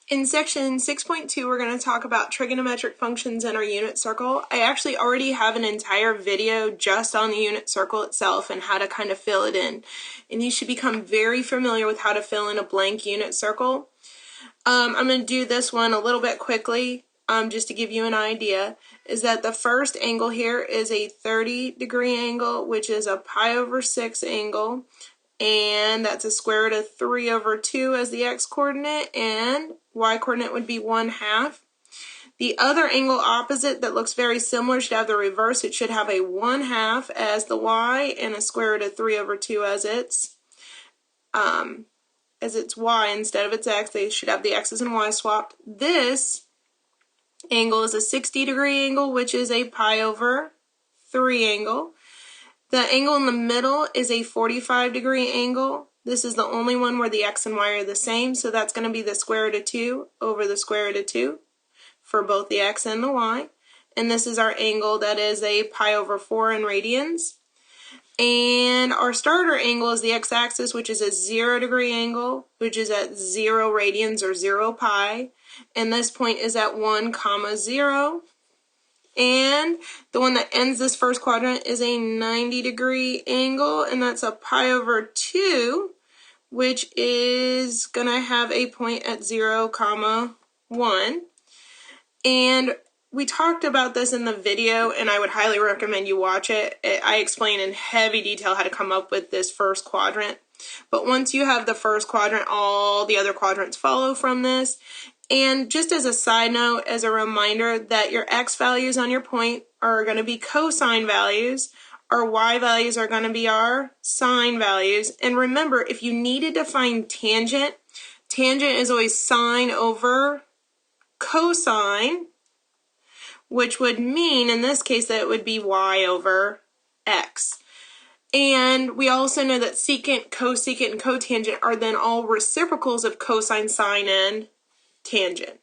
In section 6.2, we're going to talk about trigonometric functions in our unit circle. I actually already have an entire video just on the unit circle itself and how to kind of fill it in. And you should become very familiar with how to fill in a blank unit circle. I'm going to do this one a little bit quickly, just to give you an idea, is that the first angle here is a 30-degree angle, which is a pi over 6 angle. And that's a square root of 3 over 2 as the x-coordinate, and y-coordinate would be 1/2. The other angle opposite that looks very similar should have the reverse. It should have a 1/2 as the y and a square root of 3 over 2 as its y instead of its x. They should have the x's and y swapped. This angle is a 60-degree angle, which is a pi over 3 angle. The angle in the middle is a 45-degree angle. This is the only one where the x and y are the same, so that's going to be the square root of 2 over the square root of 2 for both the x and the y. And this is our angle that is a pi over 4 in radians. And our starter angle is the x-axis, which is a 0-degree angle, which is at 0 radians or 0 pi. And this point is at 1, 0. And the one that ends this first quadrant is a 90-degree angle, and that's a pi over 2, which is going to have a point at 0, 1. And we talked about this in the video, and I would highly recommend you watch it. I explain in heavy detail how to come up with this first quadrant. But once you have the first quadrant, all the other quadrants follow from this. And just as a side note, as a reminder that your x values on your point are going to be cosine values, our y values are going to be our sine values. And remember, if you needed to find tangent, tangent is always sine over cosine, which would mean, in this case, that it would be y over x. And we also know that secant, cosecant, and cotangent are then all reciprocals of cosine, sine, and tangent.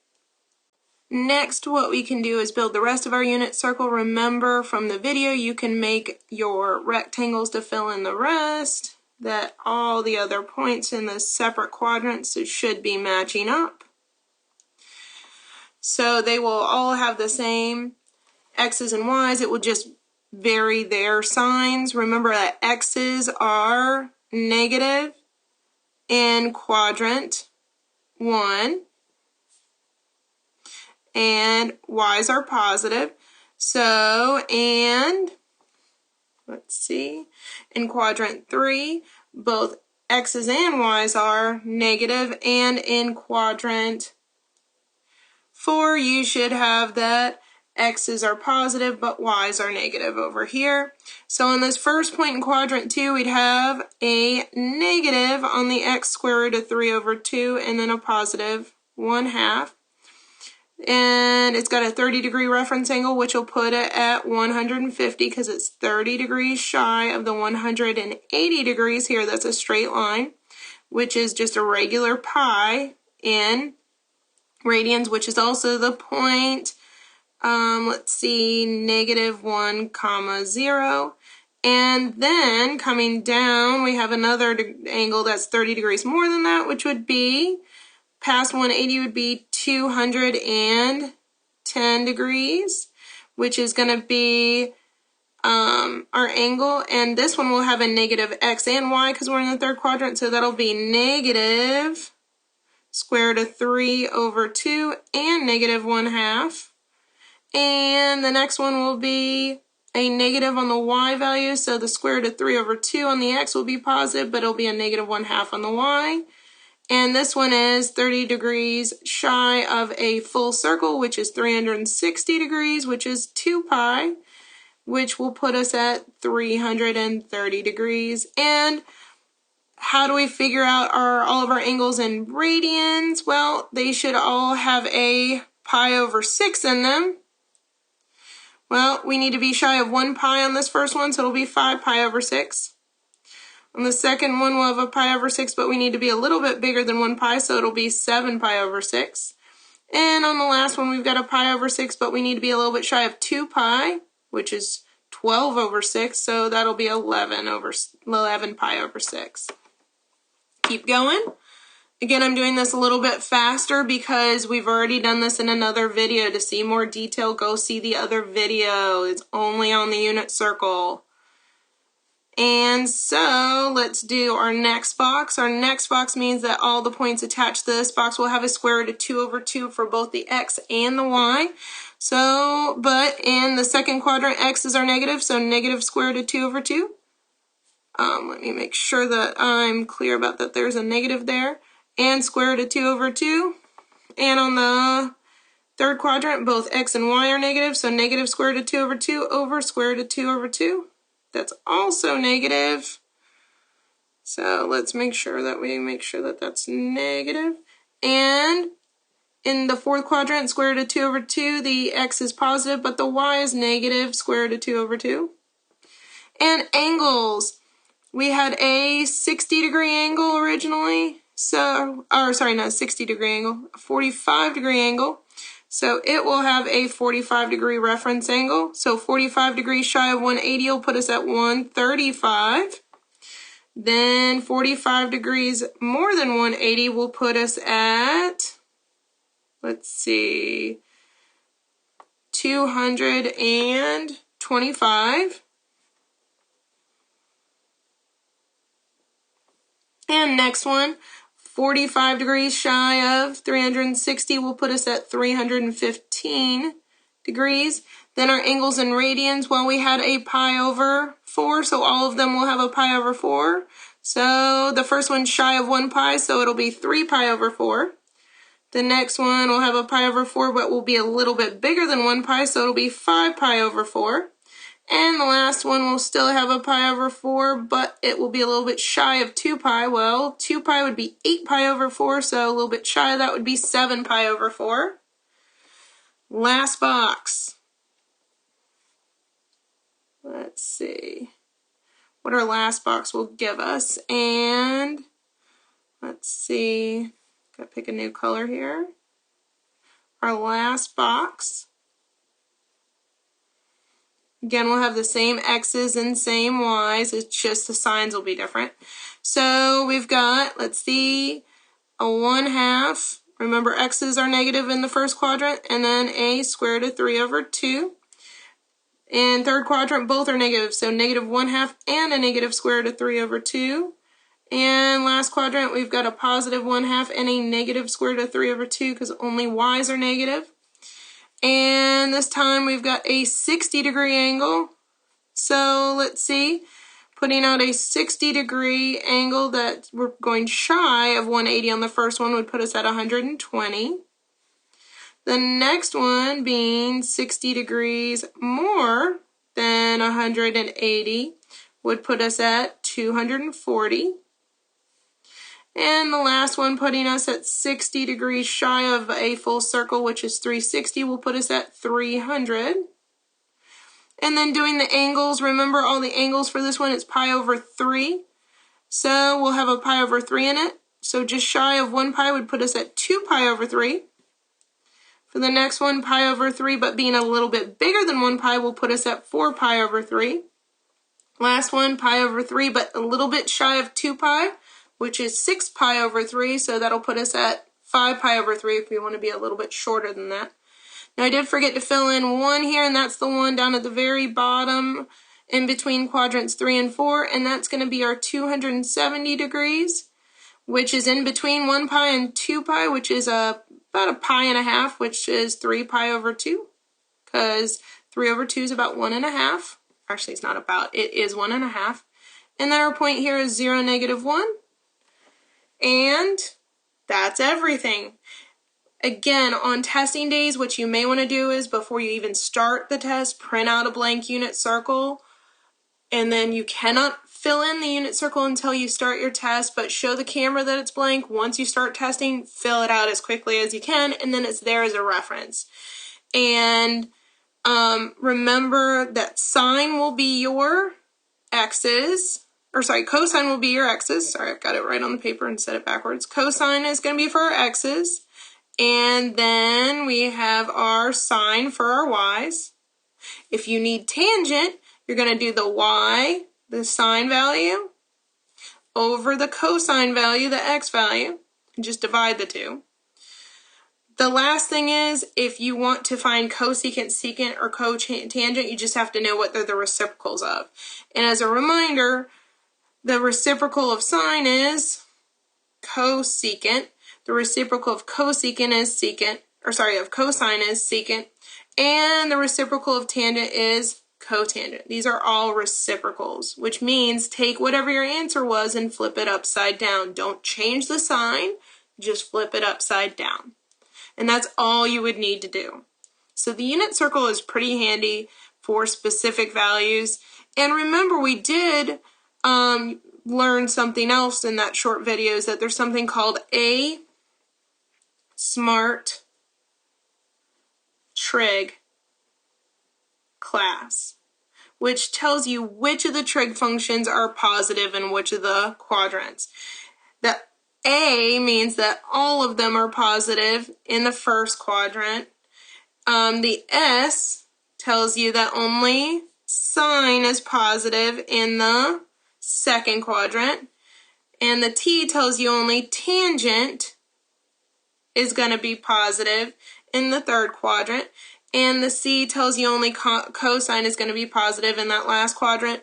Next, what we can do is build the rest of our unit circle. Remember from the video, you can make your rectangles to fill in the rest, that all the other points in the separate quadrants should be matching up. So they will all have the same x's and y's. It will just vary their signs. Remember that x's are negative in quadrant 1. And y's are positive. So, and let's see, in quadrant 3, both x's and y's are negative, and in quadrant 4, you should have that x's are positive, but y's are negative over here. So in this first point in quadrant 2, we'd have a negative on the x square root of 3 over 2, and then a positive 1/2. And it's got a 30-degree reference angle, which will put it at 150 because it's 30 degrees shy of the 180 degrees here. That's a straight line, which is just a regular pi in radians, which is also the point, let's see, -1, 0. And then coming down, we have another angle that's 30 degrees more than that, which would be, past 180 would be 210 degrees, which is going to be our angle. And this one will have a negative x and y because we're in the third quadrant, so that'll be negative square root of 3 over 2 and negative 1/2. And the next one will be a negative on the y value, so the square root of 3 over 2 on the x will be positive, but it'll be a negative 1/2 on the y. And this one is 30 degrees shy of a full circle, which is 360 degrees, which is 2 pi, which will put us at 330 degrees. And how do we figure out all of our angles in radians? Well, they should all have a pi over 6 in them. Well, we need to be shy of 1 pi on this first one, so it'll be 5 pi over 6. On the second one, we'll have a pi over 6, but we need to be a little bit bigger than 1 pi, so it'll be 7 pi over 6. And on the last one, we've got a pi over 6, but we need to be a little bit shy of 2 pi, which is 12 over 6, so that'll be 11 pi over 6. Keep going. Again, I'm doing this a little bit faster because we've already done this in another video. To see more detail, go see the other video. It's only on the unit circle. And so let's do our next box. Our next box means that all the points attached to this box will have a square root of 2 over 2 for both the x and the y. So, but in the second quadrant, x's are negative, so negative square root of 2 over 2. Let me make sure that I'm clear about that there's a negative there. And square root of 2 over 2. And on the third quadrant, both x and y are negative, so negative square root of 2 over 2 over square root of 2 over 2. That's also negative. So let's make sure that that's negative. And in the fourth quadrant, square root of 2 over 2, the x is positive, but the y is negative, square root of 2 over 2. And angles. We had a 60-degree angle originally. So, or sorry, not a 60-degree angle, a 45-degree angle. So it will have a 45-degree reference angle. So 45 degrees shy of 180 will put us at 135. Then 45 degrees more than 180 will put us at, let's see, 225. And next one, 45 degrees shy of 360 will put us at 315 degrees. Then our angles and radians, well, we had a pi over 4, so all of them will have a pi over 4. So the first one's shy of 1 pi, so it'll be 3 pi over 4. The next one will have a pi over 4, but will be a little bit bigger than 1 pi, so it'll be 5 pi over 4. And the last one will still have a pi over 4, but it will be a little bit shy of 2 pi. Well, 2 pi would be 8 pi over 4, so a little bit shy of that would be 7 pi over 4. Last box. Let's see what our last box will give us. And let's see, gotta pick a new color here. Our last box. Again, we'll have the same x's and same y's, it's just the signs will be different. So we've got, let's see, a 1/2. Remember, x's are negative in the first quadrant, and then a square root of 3 over 2. In third quadrant, both are negative, so negative 1/2 and a negative square root of 3 over 2. And last quadrant, we've got a positive 1/2 and a negative square root of 3 over 2 because only y's are negative. And this time we've got a 60-degree angle. So let's see, putting out a 60-degree angle that we're going shy of 180 on the first one would put us at 120. The next one being 60 degrees more than 180 would put us at 240. And the last one putting us at 60 degrees shy of a full circle, which is 360, will put us at 300. And then doing the angles, remember all the angles for this one, it's pi over 3. So we'll have a pi over 3 in it. So just shy of 1 pi would put us at 2 pi over 3. For the next one, pi over 3, but being a little bit bigger than 1 pi will put us at 4 pi over 3. Last one, pi over 3, but a little bit shy of 2 pi, which is 6 pi over 3, so that'll put us at 5 pi over 3 if we want to be a little bit shorter than that. Now I did forget to fill in one here, and that's the one down at the very bottom in between quadrants 3 and 4, and that's going to be our 270 degrees, which is in between 1 pi and 2 pi, which is about a pi and a half, which is 3 pi over 2, because 3 over 2 is about 1.5. Actually, it's not about, it is 1.5. And then our point here is 0, -1. And that's everything. Again, on testing days, what you may want to do is before you even start the test, print out a blank unit circle. And then you cannot fill in the unit circle until you start your test, but show the camera that it's blank. Once you start testing, fill it out as quickly as you can, and then it's there as a reference. And remember that sine will be your x's. Or sorry, cosine will be your x's. Sorry, I've got it right on the paper and said it backwards. Cosine is going to be for our x's. And then we have our sine for our y's. If you need tangent, you're going to do the y, the sine value, over the cosine value, the x value. Just divide the two. The last thing is, if you want to find cosecant, secant, or cotangent, you just have to know what they're the reciprocals of. And as a reminder, the reciprocal of sine is cosecant. The reciprocal of cosecant is secant, of cosine is secant. And the reciprocal of tangent is cotangent. These are all reciprocals, which means take whatever your answer was and flip it upside down. Don't change the sign, just flip it upside down. And that's all you would need to do. So the unit circle is pretty handy for specific values. And remember, we did learn something else in that short video, is that there's something called a smart trig class, which tells you which of the trig functions are positive and which of the quadrants. The A means that all of them are positive in the first quadrant. The S tells you that only sine is positive in the second quadrant. And the T tells you only tangent is going to be positive in the third quadrant. And the C tells you only cosine is going to be positive in that last quadrant.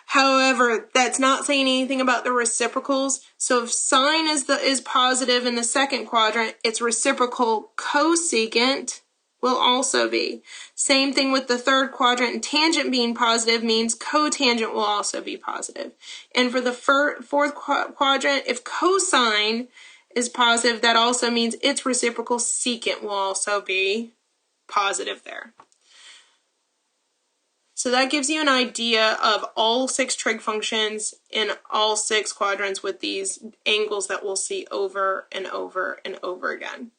However, that's not saying anything about the reciprocals. So if sine is positive in the second quadrant, its reciprocal cosecant will also be. Same thing with the third quadrant, and tangent being positive means cotangent will also be positive. And for the fourth quadrant, if cosine is positive, that also means its reciprocal secant will also be positive there. So that gives you an idea of all 6 trig functions in all 6 quadrants with these angles that we'll see over and over and over again.